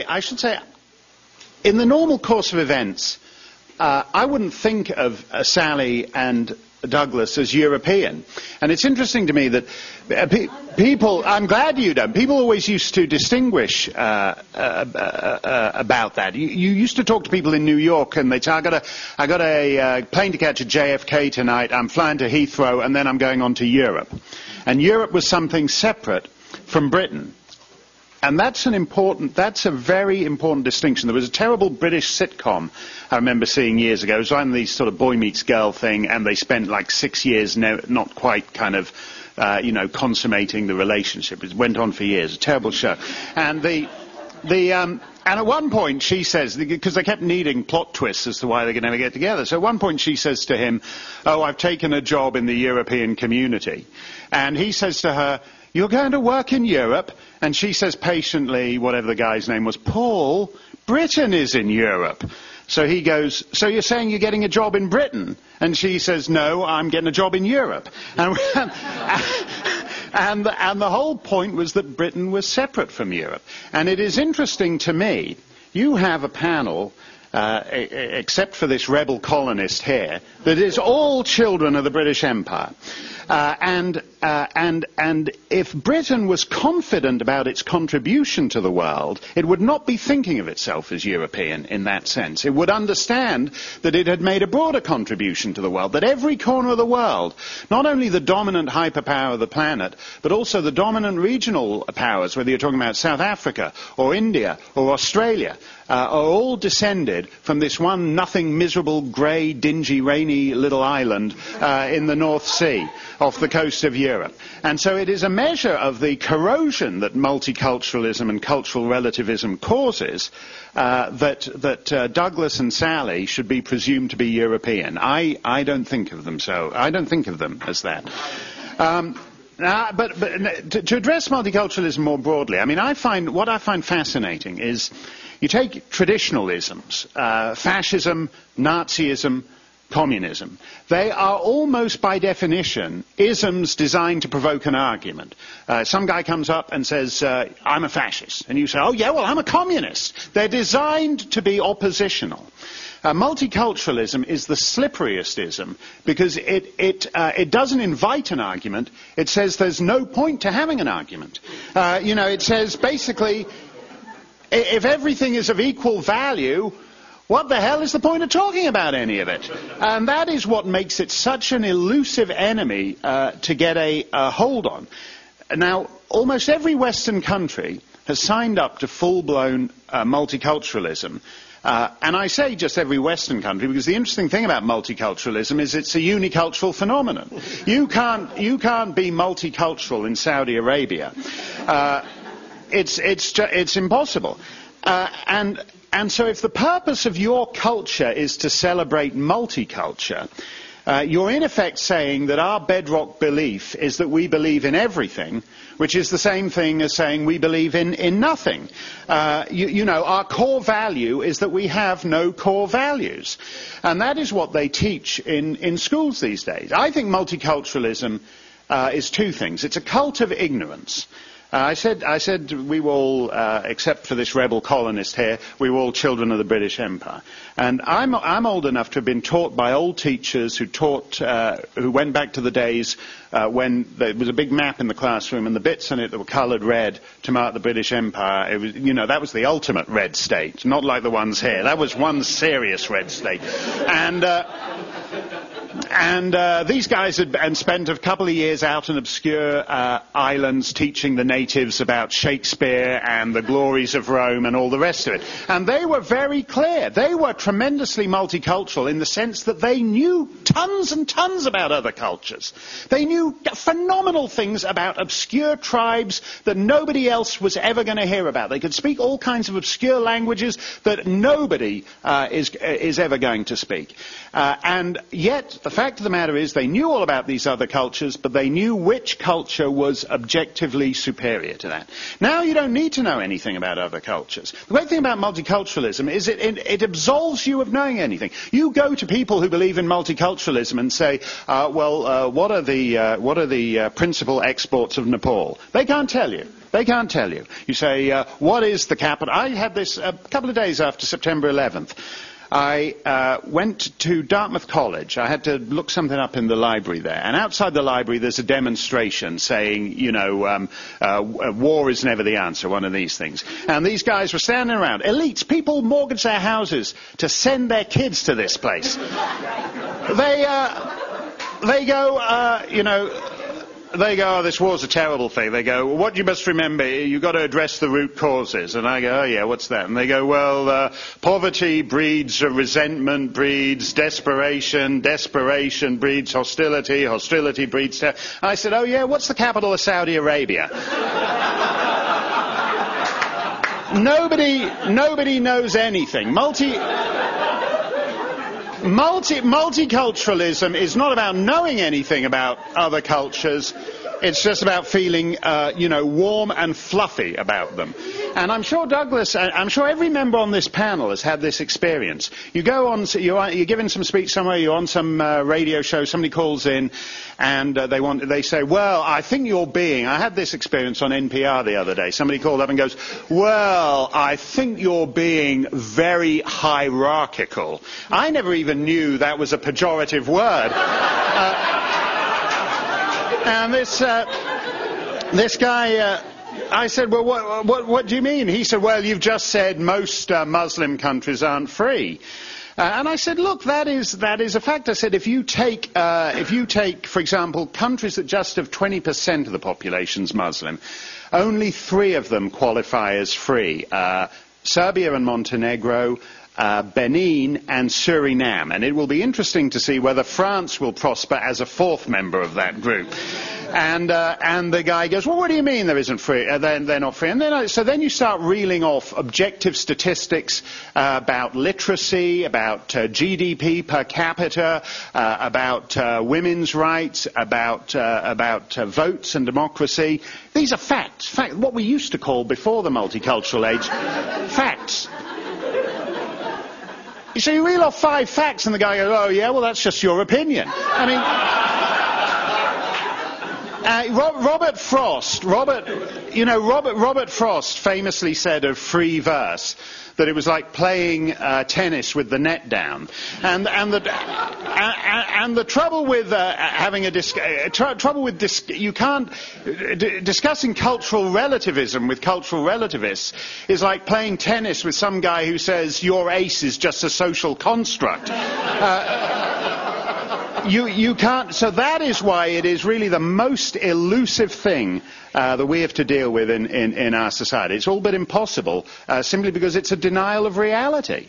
I should say, in the normal course of events, I wouldn't think of Sally and Douglas as European. And it's interesting to me that people, I'm glad you don't, people always used to distinguish about that. You used to talk to people in New York and they'd say, I got a plane to catch at JFK tonight, I'm flying to Heathrow, and then I'm going on to Europe. And Europe was something separate from Britain. And that's a very important distinction. There was a terrible British sitcom I remember seeing years ago. It was on these sort of boy meets girl thing, and they spent like 6 years not quite kind of, consummating the relationship. It went on for years. A terrible show. And and at one point she says, because they kept needing plot twists as to why they could never get together. So at one point she says to him, "Oh, I've taken a job in the European community." And he says to her, "You're going to work in Europe?" And she says patiently, whatever the guy's name was, "Paul, Britain is in Europe." So he goes, "So you're saying you're getting a job in Britain?" And she says, "No, I'm getting a job in Europe." And the whole point was that Britain was separate from Europe. And it is interesting to me, you have a panel, except for this rebel colonist here, that is all children of the British Empire. And if Britain was confident about its contribution to the world, it would not be thinking of itself as European in that sense. It would understand that it had made a broader contribution to the world, that every corner of the world, not only the dominant hyperpower of the planet, but also the dominant regional powers, whether you're talking about South Africa or India or Australia, are all descended from this one nothing, miserable, grey, dingy, rainy little island in the North Sea off the coast of Europe. And so it is a measure of the corrosion that multiculturalism and cultural relativism causes that Douglas and Sally should be presumed to be European. I don't think of them so. I don't think of them as that. But to address multiculturalism more broadly, I mean, what I find fascinating is you take traditionalisms, fascism, Nazism, communism. They are almost by definition isms designed to provoke an argument. Some guy comes up and says, "I'm a fascist." And you say, "Oh yeah, well I'm a communist." They're designed to be oppositional. Multiculturalism is the slipperiest ism because it doesn't invite an argument. It says there's no point to having an argument. It says basically, if everything is of equal value, what the hell is the point of talking about any of it? And that is what makes it such an elusive enemy to get a hold on. Now, almost every Western country has signed up to full-blown multiculturalism. And I say just every Western country because the interesting thing about multiculturalism is it's a unicultural phenomenon. You can't be multicultural in Saudi Arabia. It's impossible. And so if the purpose of your culture is to celebrate multiculture, you're in effect saying that our bedrock belief is that we believe in everything, which is the same thing as saying we believe in nothing. Our core value is that we have no core values. And that is what they teach in schools these days. I think multiculturalism is two things. It's a cult of ignorance. I said we were all, except for this rebel colonist here, we were all children of the British Empire. And I'm old enough to have been taught by old teachers who went back to the days when there was a big map in the classroom and the bits in it that were coloured red to mark the British Empire. It was, that was the ultimate red state, not like the ones here. That was one serious red state. And these guys had spent a couple of years out in obscure islands teaching the natives about Shakespeare and the glories of Rome and all the rest of it. And they were very clear. They were tremendously multicultural in the sense that they knew tons and tons about other cultures. They knew phenomenal things about obscure tribes that nobody else was ever going to hear about. They could speak all kinds of obscure languages that nobody is ever going to speak. And yet the fact of the matter is they knew all about these other cultures, but they knew which culture was objectively superior to that. Now you don't need to know anything about other cultures. The great thing about multiculturalism is it absolves you of knowing anything. You go to people who believe in multiculturalism and say, what are the principal exports of Nepal? They can't tell you. They can't tell you. You say, what is the capital? I had this a couple of days after September 11th. I went to Dartmouth College. I had to look something up in the library there. And outside the library there's a demonstration saying, war is never the answer, one of these things. And these guys were standing around. Elites, people mortgage their houses to send their kids to this place. They go, oh, this war's a terrible thing. They go, well, what you must remember, you've got to address the root causes. And I go, oh yeah, what's that? And they go, well, poverty breeds resentment, breeds desperation, desperation breeds hostility, hostility breeds terror. I said, oh yeah, what's the capital of Saudi Arabia? Nobody knows anything. Multiculturalism is not about knowing anything about other cultures. It's just about feeling, warm and fluffy about them. And I'm sure Douglas, I'm sure every member on this panel has had this experience. You go on, you're giving some speech somewhere, you're on some radio show, somebody calls in, and they say, well, I think you're being, I had this experience on NPR the other day. Somebody called up and goes, well, I think you're being very hierarchical. I never even knew that was a pejorative word. And this guy, I said, well, what do you mean? He said, well, you've just said most Muslim countries aren't free. And I said, look, that is a fact. I said, if you take, for example, countries that just have 20% of the population's Muslim, only 3 of them qualify as free. Serbia and Montenegro, Benin and Suriname, and it will be interesting to see whether France will prosper as a 4th member of that group. And the guy goes, well, what do you mean there isn't free? They're not free. And then you start reeling off objective statistics about literacy, about GDP per capita, about women's rights, about votes and democracy. These are facts. What we used to call before the multicultural age, facts. So you reel off 5 facts and the guy goes, oh yeah, well that's just your opinion. I mean, Robert Frost famously said of free verse that it was like playing tennis with the net down. And the trouble with you can't discussing cultural relativism with cultural relativists is like playing tennis with some guy who says your ace is just a social construct. You can't. So that is why it is really the most elusive thing that we have to deal with in our society. It's all but impossible, simply because it's a denial of reality.